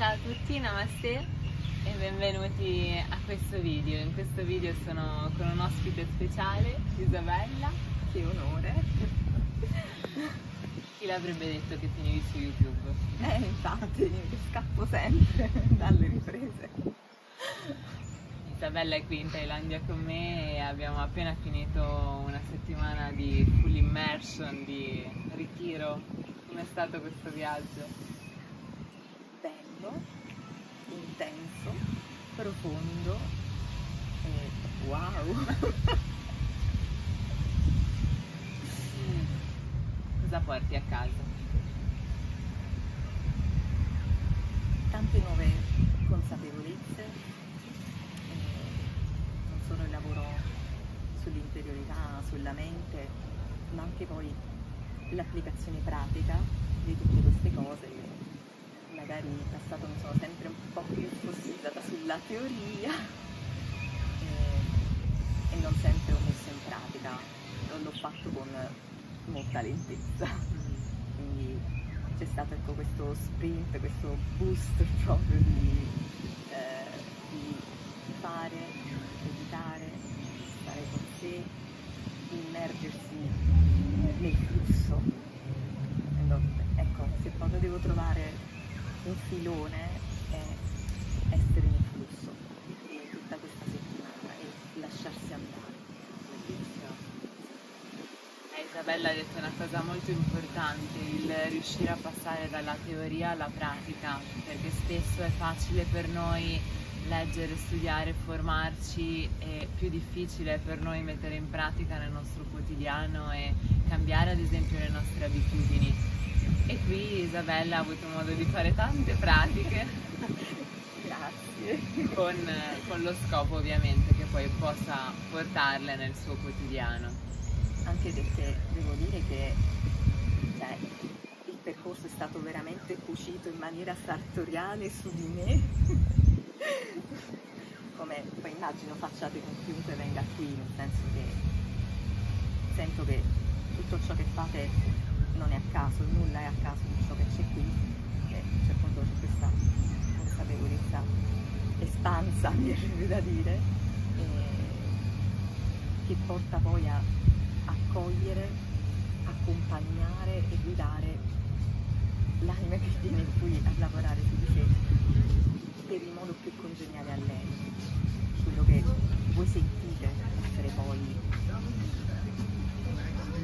Ciao a tutti, namaste e benvenuti a questo video. In questo video sono con un ospite speciale, Isabella. Che onore! Chi l'avrebbe detto che finivi su YouTube? Infatti, che scappo sempre dalle riprese. Isabella è qui in Thailandia con me e abbiamo appena finito una settimana di full immersion, di ritiro. Com'è stato questo viaggio? Bello, intenso, profondo e wow! Cosa porti a casa? Tante nuove consapevolezze, non solo il lavoro sull'interiorità, sulla mente, ma anche poi l'applicazione pratica di tutte queste cose. Magari in passato mi sono sempre un po' più fossilizzata sulla teoria e non sempre ho messo in pratica, non l'ho fatto con molta lentezza, quindi c'è stato questo sprint, questo boost proprio di fare, meditare, stare con sé, immergersi nel flusso. Ecco, se proprio devo trovare un filone è essere nel flusso di tutta questa settimana e lasciarsi andare. Isabella ha detto una cosa molto importante, il riuscire a passare dalla teoria alla pratica, perché spesso è facile per noi leggere, studiare, formarci, è più difficile per noi mettere in pratica nel nostro quotidiano e cambiare ad esempio le nostre abitudini. E qui Isabella ha avuto modo di fare tante pratiche. Grazie. Con lo scopo ovviamente che poi possa portarle nel suo quotidiano. Anche perché devo dire che il percorso è stato veramente cucito in maniera sartoriale su di me, come poi immagino facciate con chiunque venga qui, nel senso che sento che tutto ciò che fate non è a caso, nulla è a caso di ciò che c'è qui, che cioè, appunto c'è questa consapevolezza espansa, mi viene da dire, che porta poi a accogliere, accompagnare e guidare l'anima che viene qui a lavorare su di sé per il modo più congeniale a lei, quello che voi sentite essere poi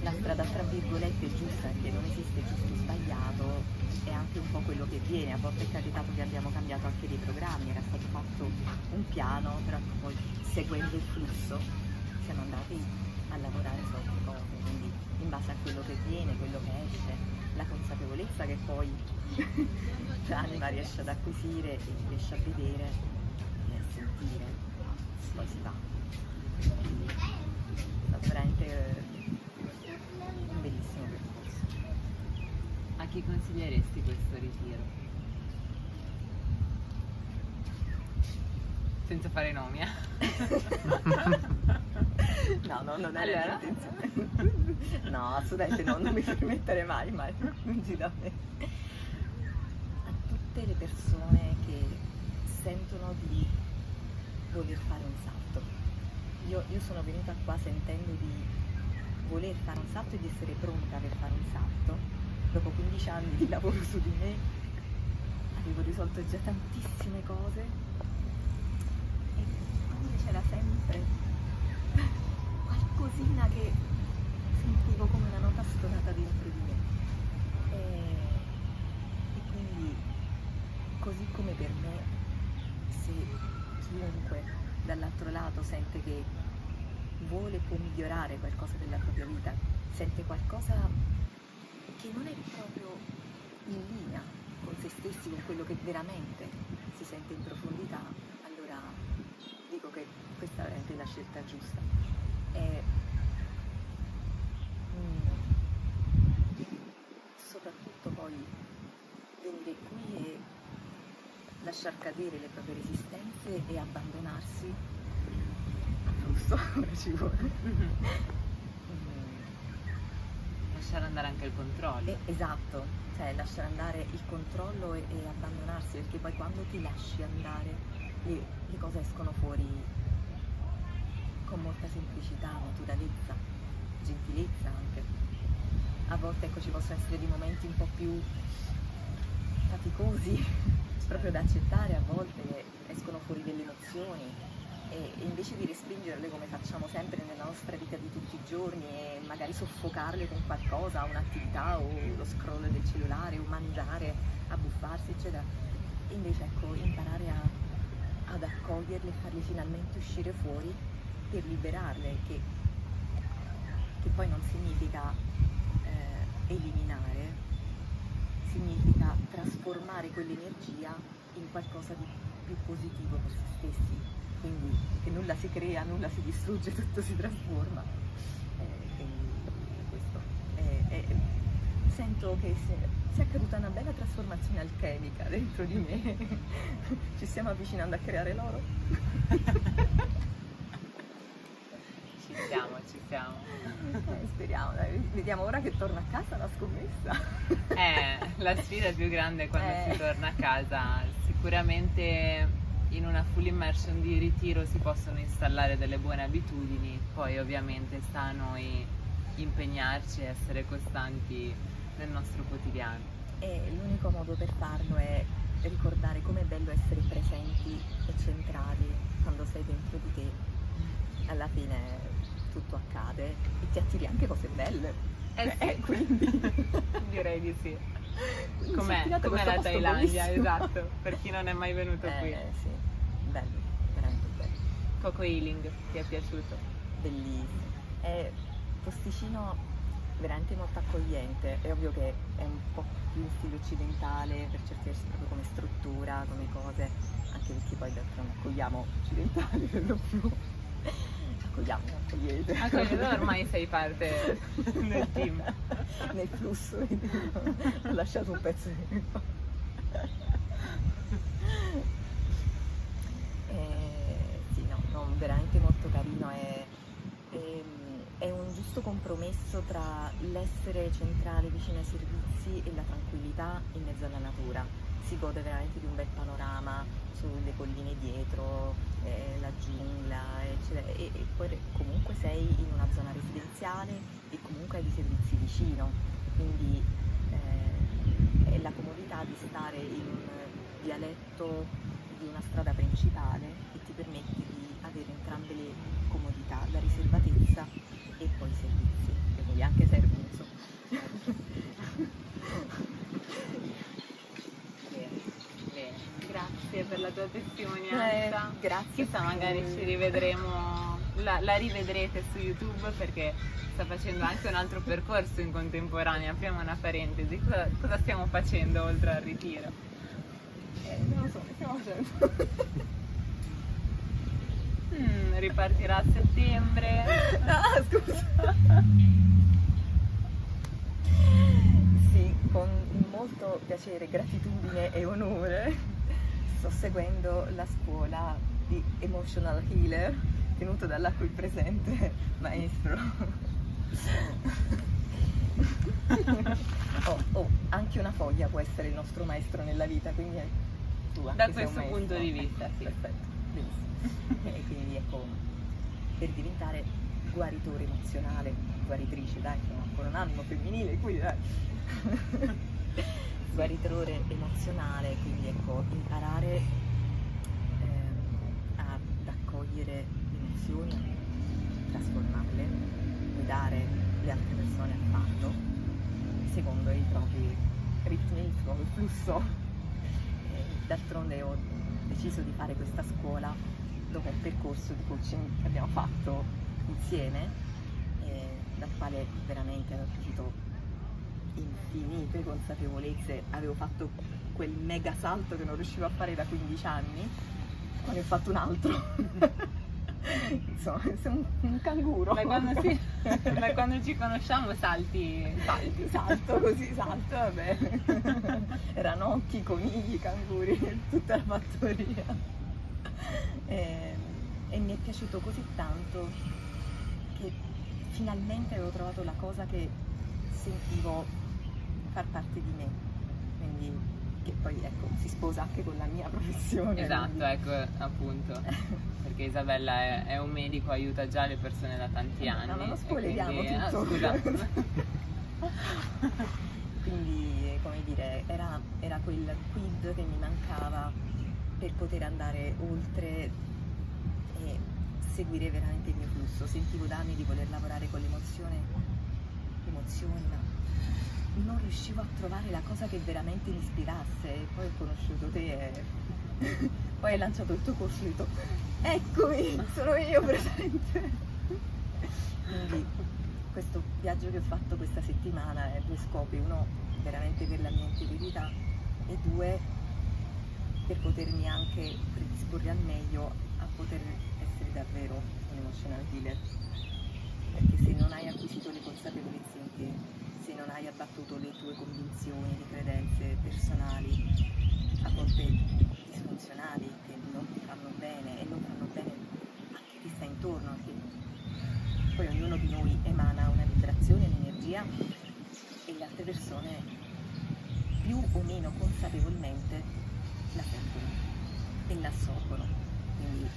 la strada tra virgolette giusta, perché non esiste giusto o sbagliato, è anche un po' quello che viene. A volte è capitato che abbiamo cambiato anche dei programmi, era stato fatto un piano, però poi seguendo il flusso siamo andati a lavorare su altre cose, quindi in base a quello che viene, quello che esce, la consapevolezza che poi l'anima riesce ad acquisire e riesce a vedere e a sentire, poi si va. È stato veramente un bellissimo percorso. A chi consiglieresti questo ritiro? Senza fare nomi, No, non è allora? la mia intenzione. No, assolutamente no, non mi permetterei mai, non ci da me. A tutte le persone che sentono di voler fare un salto. Io sono venuta qua sentendo di voler fare un salto e di essere pronta per fare un salto. Dopo 15 anni di lavoro su di me avevo risolto già tantissime cose e quindi c'era sempre qualcosina che sentivo come una nota stonata dentro di me e quindi così come per me, se chiunque dall'altro lato sente che vuole, può migliorare qualcosa della propria vita, sente qualcosa che non è proprio in linea con se stessi, con quello che veramente si sente in profondità, allora dico che questa è veramente la scelta giusta. E soprattutto poi venire qui e lasciar cadere le proprie resistenze e abbandonarsi al flusso, ora ci vuole. lasciare andare anche il controllo. Esatto, cioè lasciare andare il controllo e abbandonarsi, perché poi quando ti lasci andare le cose escono fuori con molta semplicità, naturalezza, gentilezza anche. A volte ecco, ci possono essere dei momenti un po' più faticosi proprio da accettare, a volte escono fuori delle emozioni e invece di respingerle come facciamo sempre nella nostra vita di tutti i giorni e magari soffocarle con qualcosa, un'attività o lo scroll del cellulare o mangiare, abbuffarsi eccetera, invece ecco imparare ad accoglierle e farle finalmente uscire fuori per liberarle, che poi non significa eliminare, significa trasformare quell'energia in qualcosa di più positivo per se stessi, quindi che nulla si crea, nulla si distrugge, tutto si trasforma. Quindi questo sento che si è accaduta una bella trasformazione alchemica dentro di me. Ci stiamo avvicinando a creare l'oro? Ci siamo. Speriamo, dai. Vediamo ora che torna a casa la scommessa. La sfida più grande quando si torna a casa. Sicuramente in una full immersion di ritiro si possono installare delle buone abitudini, poi ovviamente sta a noi impegnarci e essere costanti nel nostro quotidiano. E l'unico modo per farlo è ricordare com'è bello essere presenti e centrali quando sei dentro di te. Alla fine tutto accade e ti attiri anche cose belle. Sì. Quindi direi di sì. Quindi Com'è la Thailandia, bellissimo. esatto, per chi non è mai venuto qui. Sì, bello, veramente bello. Coco Healing, ti è piaciuto? Bellissimo. È posticino veramente molto accogliente, è ovvio che è un po' più in stile occidentale per certi versi proprio come struttura, come cose, anche perché poi d'altronde accogliamo occidentali per lo più. Accogliete. Ormai sei parte del team. Nel flusso, ho lasciato un pezzo di sì, no, veramente molto carino, è un giusto compromesso tra l'essere centrale vicino ai servizi e la tranquillità in mezzo alla natura. Si gode veramente di un bel panorama sulle colline dietro, la giungla, eccetera, e poi comunque sei in una zona residenziale e comunque hai dei servizi vicino, quindi è la comodità di stare in un vialetto di una strada principale e ti permette di avere entrambe le comodità, la riservatezza e poi i servizi, e quindi anche servizio. Bene, grazie per la tua testimonianza. Grazie. Chissà, magari ci rivedremo, la rivedrete su YouTube perché sta facendo anche un altro percorso in contemporanea. Apriamo una parentesi, cosa stiamo facendo oltre al ritiro? Non lo so, che stiamo facendo? Ripartirà a settembre. Ah, scusa. Sì, con molto piacere, gratitudine e onore sto seguendo la scuola di Emotional Healer tenuto dalla qui presente maestro. Anche una foglia può essere il nostro maestro nella vita, quindi tu da questo punto di vista, sì. Perfetto, benissimo. E quindi ecco, per diventare guaritore emozionale, guaritrice, dai, sono ancora un anno femminile qui, dai. Guaritore emozionale, quindi ecco, imparare ad accogliere le emozioni, trasformarle, guidare le altre persone a farlo, secondo i propri ritmi, il proprio flusso. D'altronde ho deciso di fare questa scuola dopo un percorso di coaching che abbiamo fatto insieme, dal quale veramente ho acquisito infinite consapevolezze. Avevo fatto quel mega salto che non riuscivo a fare da 15 anni, poi ne ho fatto un altro. Insomma, sei un canguro. Da quando ci conosciamo salto così, vabbè. Ranocchi, conigli, canguri, tutta la fattoria. E mi è piaciuto così tanto che finalmente avevo trovato la cosa che sentivo far parte di me, quindi che poi ecco si sposa anche con la mia professione. Esatto, quindi... ecco appunto, perché Isabella è un medico, aiuta già le persone da tanti anni. No, ma non e spoileriamo quindi, tutto. Scusa. Quindi, come dire, era quel quid che mi mancava per poter andare oltre e seguire veramente il mio flusso. Sentivo da anni di voler lavorare con le emozioni, ma non riuscivo a trovare la cosa che veramente mi ispirasse. E poi ho conosciuto te e poi hai lanciato il tuo corso e ho detto eccomi, sono io presente. Quindi questo viaggio che ho fatto questa settimana ha due scopi: uno veramente per la mia interiorità e due per potermi anche predisporre al meglio a poter essere davvero un emotional healer, perché se non hai acquisito le consapevolezze in te, se non hai abbattuto le tue convinzioni, le credenze personali, a volte disfunzionali, che non ti fanno bene e non fanno bene a chi ti sta intorno, a te. Poi ognuno di noi emana una vibrazione, un'energia e le altre persone più o meno consapevolmente la sentono e la assorbono. Quindi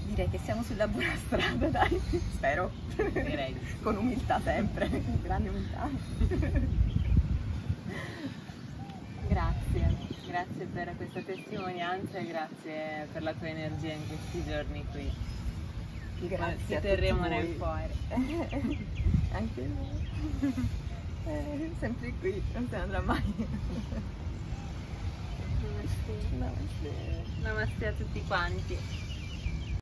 direi che siamo sulla buona strada, dai, spero. Direi. Con umiltà sempre, grande umiltà. Grazie per questa testimonianza e grazie per la tua energia in questi giorni qui. Grazie. Ti terremo nel cuore. Anche noi. Sempre qui, non se ne andrà mai. Namaste. Namaste. Namaste a tutti quanti.